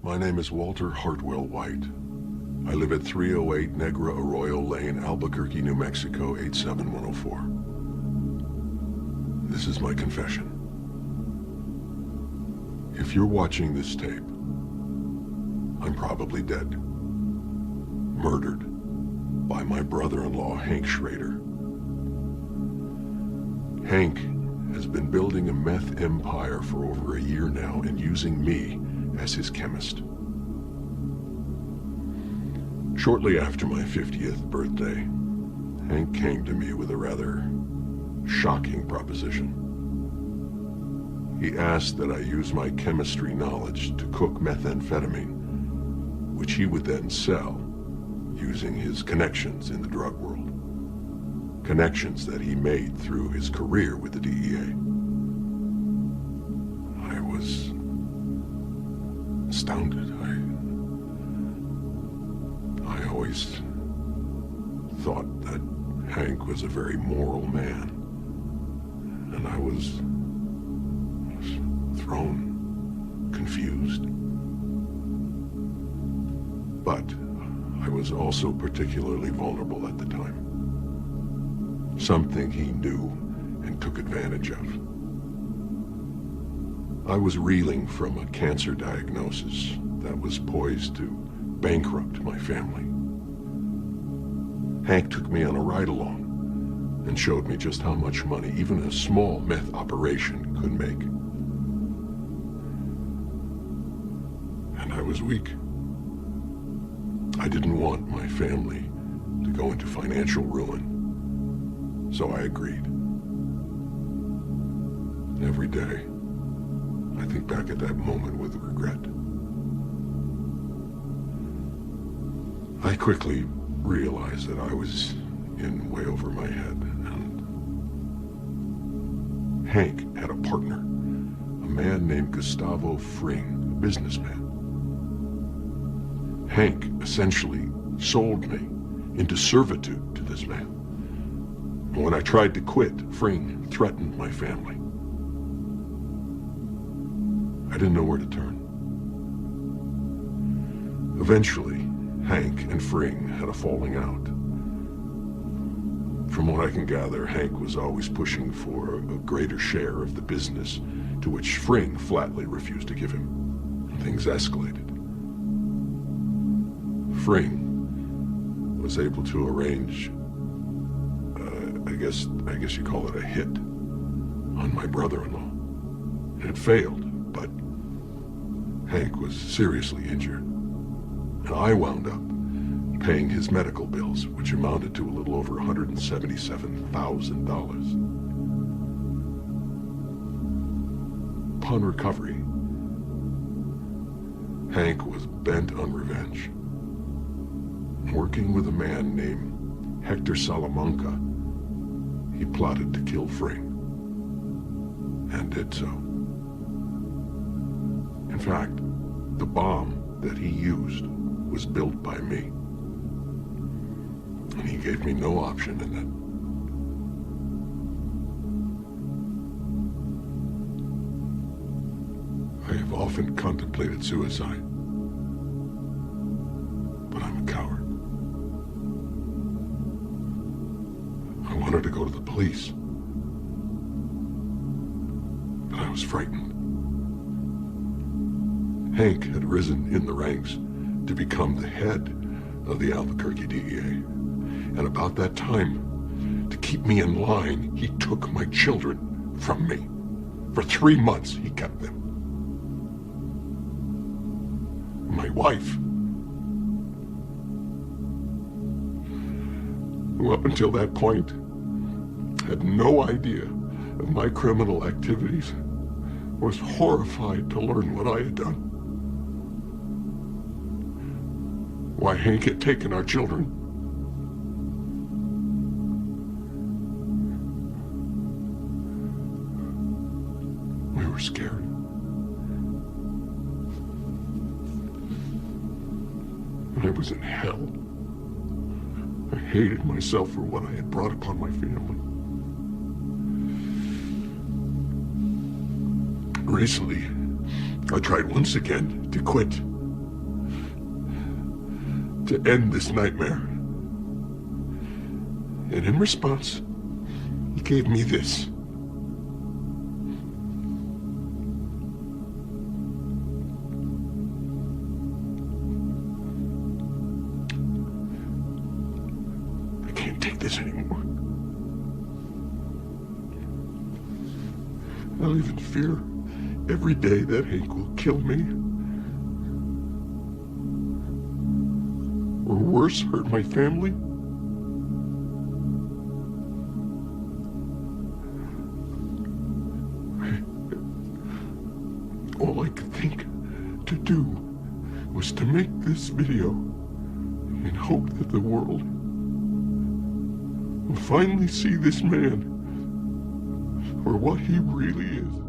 My name is Walter Hartwell White. I live at 308 Negra Arroyo Lane, Albuquerque, New Mexico, 87104. This is my confession. If you're watching this tape, I'm probably dead. Murdered by my brother-in-law, Hank Schrader. Hank has been building a meth empire for over a year now and using me as his chemist. Shortly after my 50th birthday, Hank came to me with a rather shocking proposition. He asked that I use my chemistry knowledge to cook methamphetamine, which he would then sell using his connections in the drug world. Connections that he made through his career with the DEA. I was astounded. I always thought that Hank was a very moral man, and I was thrown, confused. But I was also particularly vulnerable at the time. Something he knew and took advantage of. I was reeling from a cancer diagnosis that was poised to bankrupt my family. Hank took me on a ride-along and showed me just how much money even a small meth operation could make. And I was weak. I didn't want my family to go into financial ruin, so I agreed. Every day, I think back at that moment with regret. I quickly realized that I was in way over my head, and Hank had a partner, a man named Gustavo Fring, a businessman. Hank essentially sold me into servitude to this man. And when I tried to quit, Fring threatened my family. I didn't know where to turn. Eventually, Hank and Fring had a falling out. From what I can gather, Hank was always pushing for a greater share of the business, to which Fring flatly refused to give him. And things escalated. Fring was able to arrange, I guess you call it a hit, on my brother-in-law. It failed, but Hank was seriously injured. And I wound up paying his medical bills, which amounted to a little over $177,000. Upon recovery, Hank was bent on revenge. Working with a man named Hector Salamanca, he plotted to kill Fring, and did so. In fact, the bomb that he used was built by me, and he gave me no option in that. I have often contemplated suicide, but I'm a coward. I wanted to go to the police, but I was frightened. Hank had risen in the ranks to become the head of the Albuquerque DEA. And about that time, to keep me in line, he took my children from me. For 3 months, he kept them. My wife, who up until that point had no idea of my criminal activities, was horrified to learn what I had done. Why Hank had taken our children. We were scared. I was in hell. I hated myself for what I had brought upon my family. Recently, I tried once again to quit, to end this nightmare. And in response, he gave me this. I can't take this anymore. I'll even fear every day that Hank will kill me. Or worse, hurt my family. All I could think to do was to make this video in hope that the world will finally see this man for what he really is.